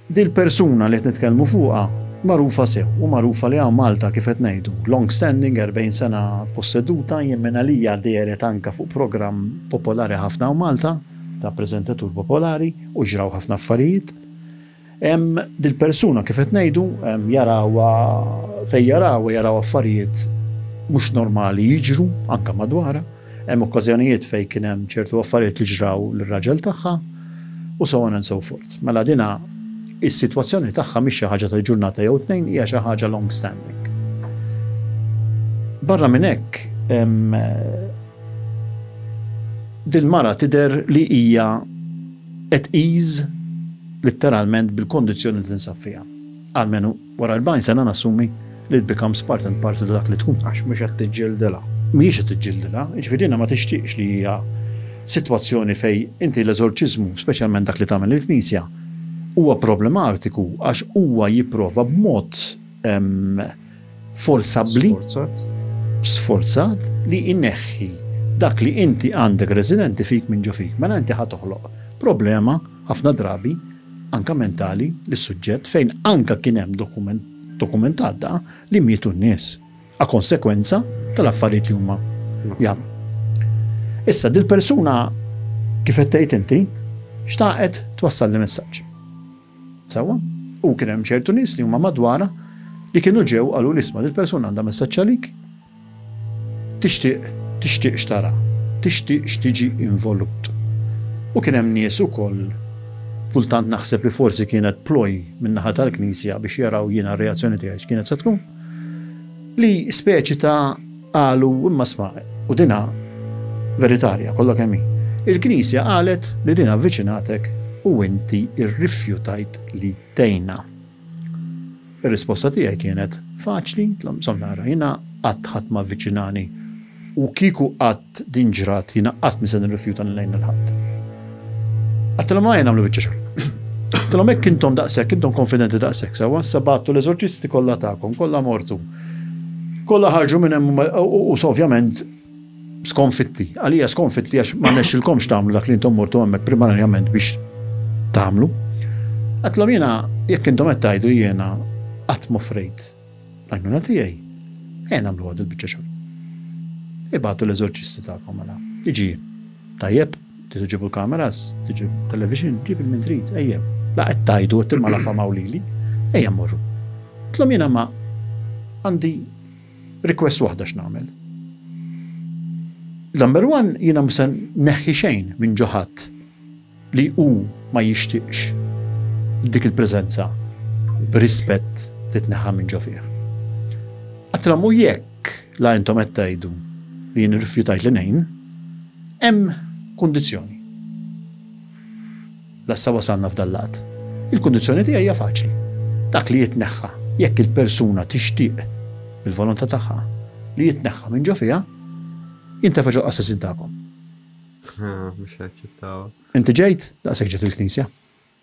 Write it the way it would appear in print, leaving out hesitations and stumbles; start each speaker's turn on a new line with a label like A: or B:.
A: Dil persuna li qed nitkellmu fuqha magħrufa sew u magħrufa li hawn Malta kif qed ngħidu. Long standing 40 sena posseduta jemmena lija deret anke fuq programm popolari ħafna hawn Malta ta' preżentatur popolari u ġraw ħafna affarijiet. Hemm dil persuna kif qed ngħidu jaraw affarijiet mhux normali jiġru anke madwarha. Hemm okkażjonijiet fejn kien hemm ċertu affarijiet li ġraw lir-raġel tagħha u so on and so forth. Mela dina is-sitwazzjoni tagħha mhix xi ħaġa tal-ġurnata jew tnejn hija xi ħaġa long standing. Barra minn hekk din mara tidher li hija at ease litteralment bil-kondizzjoni li tinsab fiha. Almenu wara 40 sena nassumi li it becomes part and parcel dak li tkun.
B: Għax mhux qed tiġġildilha.
A: Mhijiex qed tiġġildilha, jiġifieri ma tixtieqx li hija sitwazzjoni fej inti l-eżorċiżmu, speċjalment dak li tagħmel il-Knisja, huwa problematiku għax huwa jipprova b'mod forsabbli, sforzat li inneħħi dak li inti għandek residenti fik minn ġo fik. Mela inti ħad toħloq problema ħafna drabi anka mentali lis-suġġett fejn anka kien hemm dokumentat da li mietu n-nies a konsekwenza tal-affarijiet li huma jagħmlu. Issa dil persuna kif qed tgħid inti xtaqet twassal li messaġġ. Sewwa? U kien hemm ċertu nies li huma madwara li kienu ġew qalu l-isma' dil persuna għandha messaġġ għalik. Tixtieq xtara, tixtieq x'tiġi involut. U kien hemm nies ukoll kultant naħseb li forsi kienet ploj min-naħa tal-Knisja biex jaraw jiena r-reazzjoni tiegħi x'kienet se tkun. Li speċi ta' qalu imma sma' u dina veritarja kollha kemm hi. Il-Knisja qalet li din avviċinatek u inti irrifjutajt li tgħinha. Ir-risposta tiegħi kienet faċli, insomma nara jiena qatt ħadd ma avviċinani u kieku qatt din ġrat jiena qatt mi se nirrifjuta nlejn il-ħadd. Għattilhom ma jien nagħmlu biċċa xogħol. Għattilhom hekk intom daqshekk, intom konfidenti daqshekk sewwa, sabattu l-eżorċisti kollha tagħkom, kollha mortu. Kollha ħarġu minn hemm u ovvjament skonfitti. Għalija skonfitti għax ma nexxilkomx tagħmlu dak li intom mortu hemmhekk primarjament biex tagħmlu. Għattilhom jiena jekk intom qed tgħidu jiena qatt m'offrejt l-għajnuna tiegħi. Nagħmlu għad il-biċċa xogħol. Ibagħtu l-eżorċisti tagħkom mela. Jiġi tajjeb, tiġibu l-kameras, tiġibu television, ġib il-min trid, ejjem. La qed tgħidu qed tilma' famaw lili, ejja mmorru. Għattilhom jiena ma għandi request waħda x'nagħmel. Number one, jiena mhux se neħħi xejn minn ġo ħadd li hu ma jixtieqx dik il-preżenza b'rispett titneħħa minn ġo fih. Għattilhom u jekk la intom qed tgħidu li jien irrifjutajt li ngħin, hemm kundizzjoni. Lassa wasalna f'dallat. Il-kundizzjoni tiegħi hija faċli. Dak li jitneħħa jekk il-persuna tixtieq bil-volontà tagħha li jitneħħa minn ġo fiha, jintefa' ġo assassin tagħkom.
B: Mhux qed jittaw.
A: Inti ġejt daqshekk ġiet il-Knisja.